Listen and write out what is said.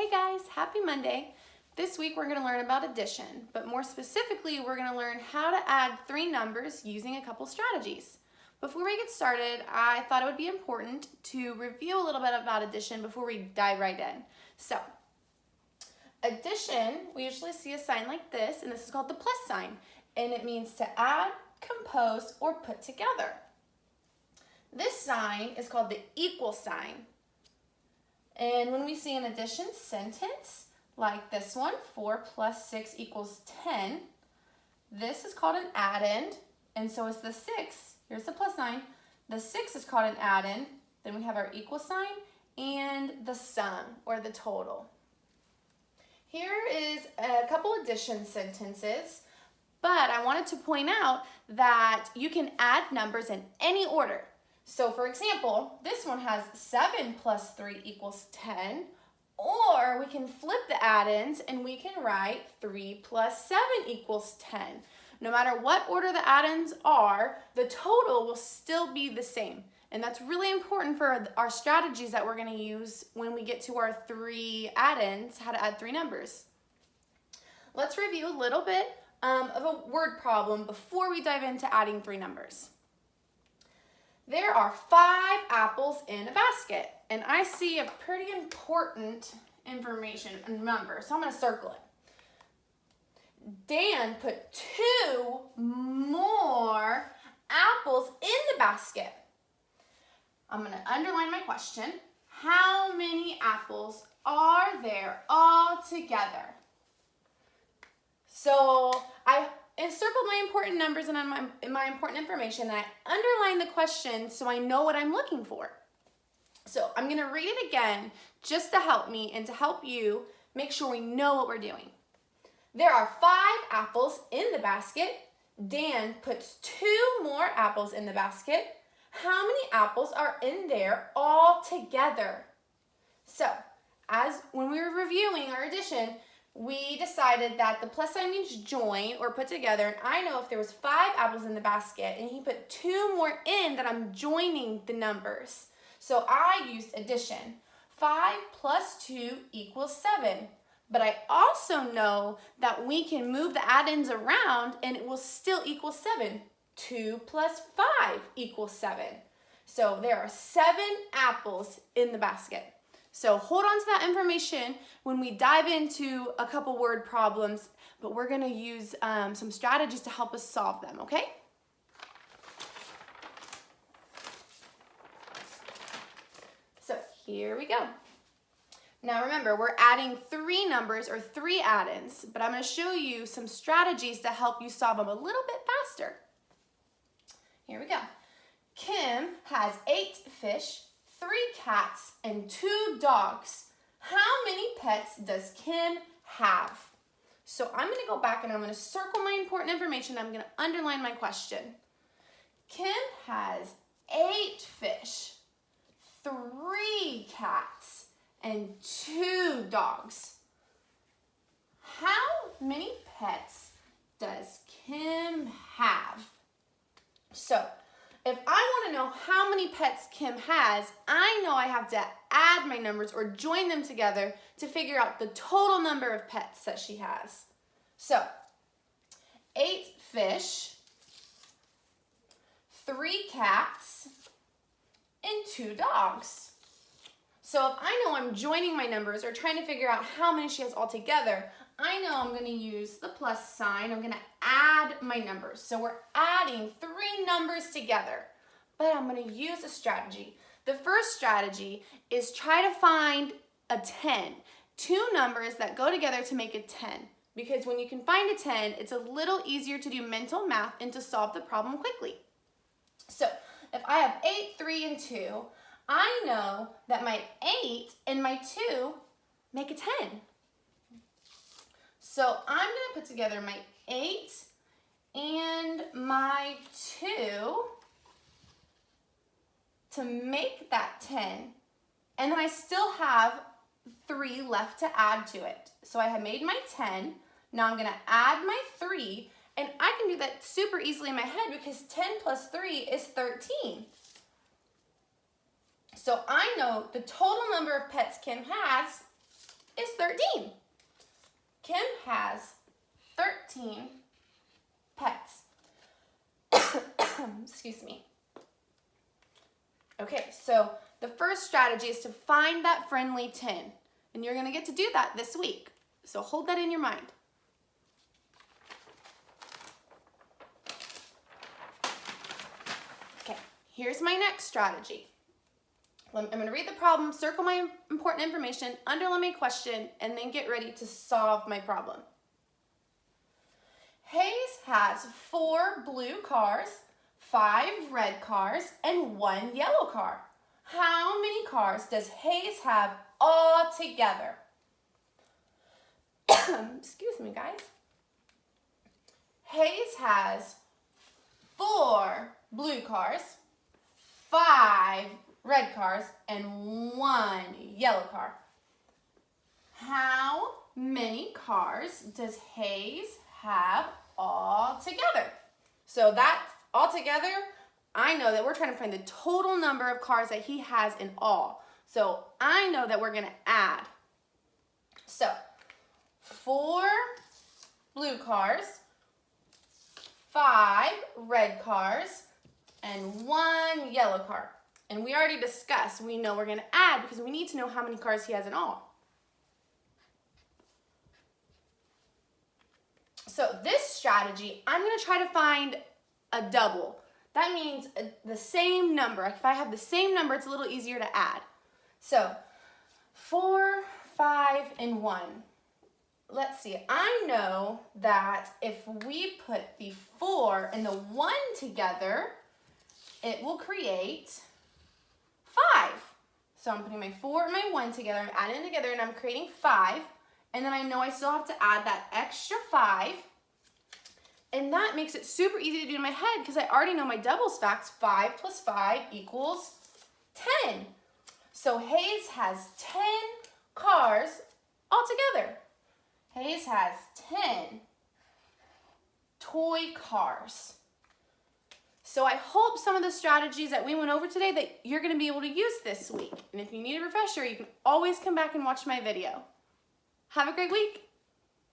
Hey guys, happy Monday. This week we're going to learn about addition, but more specifically we're going to learn how to add three numbers using a couple strategies. Before we get started, I thought it would be important to review a little bit about addition before we dive right in. So, addition, we usually see a sign like this, and this is called the plus sign, and it means to add, compose, or put together. This sign is called the equal sign. And when we see an addition sentence, like this one, 4 plus 6 equals 10, this is called an addend, and so is the 6. Here's the plus sign. The 6 is called an addend. Then we have our equal sign and the sum, or the total. Here is a couple addition sentences, but I wanted to point out that you can add numbers in any order. So for example, this one has 7 plus 3 equals 10, or we can flip the addends and we can write 3 plus 7 equals 10. No matter what order the addends are, the total will still be the same. And that's really important for our strategies that we're going to use when we get to our three addends, how to add three numbers. Let's review a little bit of a word problem before we dive into adding three numbers. There are 5 apples in a basket, and I see a pretty important information number, so I'm going to circle it. Dan put 2 more apples in the basket. I'm going to underline my question. How many apples are there all together? So I encircled my important numbers and my important information, and I underlined the question so I know what I'm looking for. So I'm going to read it again just to help me and to help you make sure we know what we're doing. There are 5 apples in the basket. Dan puts 2 more apples in the basket. How many apples are in there all together? So, when we were reviewing our addition, we decided that the plus sign means join or put together, and I know if there was 5 apples in the basket and he put 2 more in, that I'm joining the numbers. So I used addition. 5 plus 2 equals 7. But I also know that we can move the addends around and it will still equal 7. 2 plus 5 equals 7. So there are 7 apples in the basket. So hold on to that information when we dive into a couple word problems, but we're going to use some strategies to help us solve them, okay? So here we go. Now remember, we're adding 3 numbers or 3 addends, but I'm going to show you some strategies to help you solve them a little bit faster. Here we go. Kim has 8 fish, 3 cats, and 2 dogs. How many pets does Kim have? So I'm going to go back and I'm going to circle my important information. I'm going to underline my question. Kim has 8 fish, 3 cats, and 2 dogs. How many pets does Kim have? So, if I want to know how many pets Kim has, I know I have to add my numbers or join them together to figure out the total number of pets that she has. So, 8 fish, 3 cats, and 2 dogs. So if I know I'm joining my numbers or trying to figure out how many she has all together, I know I'm going to use the plus sign. I'm going to add my numbers. So we're adding 3 numbers together, but I'm going to use a strategy. The first strategy is try to find a 10, 2 numbers that go together to make a 10. Because when you can find a 10, it's a little easier to do mental math and to solve the problem quickly. So if I have 8, 3, and 2, I know that my 8 and my 2 make a 10. So I'm going to put together my 8 and my 2 to make that 10. And then I still have 3 left to add to it. So I have made my 10. Now I'm going to add my 3. And I can do that super easily in my head because 10 plus 3 is 13. So I know the total number of pets Kim has is 13. Kim has 13 pets. Excuse me. Okay, so the first strategy is to find that friendly 10. And you're going to get to do that this week. So hold that in your mind. Okay, here's my next strategy. I'm going to read the problem, circle my important information, underline my question, and then get ready to solve my problem. Hayes has 4 blue cars, 5 red cars, and 1 yellow car. How many cars does Hayes have all together? Excuse me, guys. Hayes has 4 blue cars, 5 red cars, and 1 yellow car. How many cars does Hayes have all together? So that's all together. I know that we're trying to find the total number of cars that he has in all. So I know that we're going to add. So 4 blue cars, 5 red cars, and 1 yellow car. And we already discussed, we know we're going to add because we need to know how many cars he has in all. So this strategy, I'm going to try to find a double. That means the same number. If I have the same number, it's a little easier to add. So 4, 5, and 1. Let's see. I know that if we put the 4 and the 1 together, it will create 5. So I'm putting my 4 and my 1 together, I'm adding them together, and I'm creating 5. And then I know I still have to add that extra 5. And that makes it super easy to do in my head because I already know my doubles facts. 5 plus 5 equals 10. So Hayes has 10 cars altogether. Hayes has 10 toy cars. So I hope some of the strategies that we went over today that you're going to be able to use this week. And if you need a refresher, you can always come back and watch my video. Have a great week.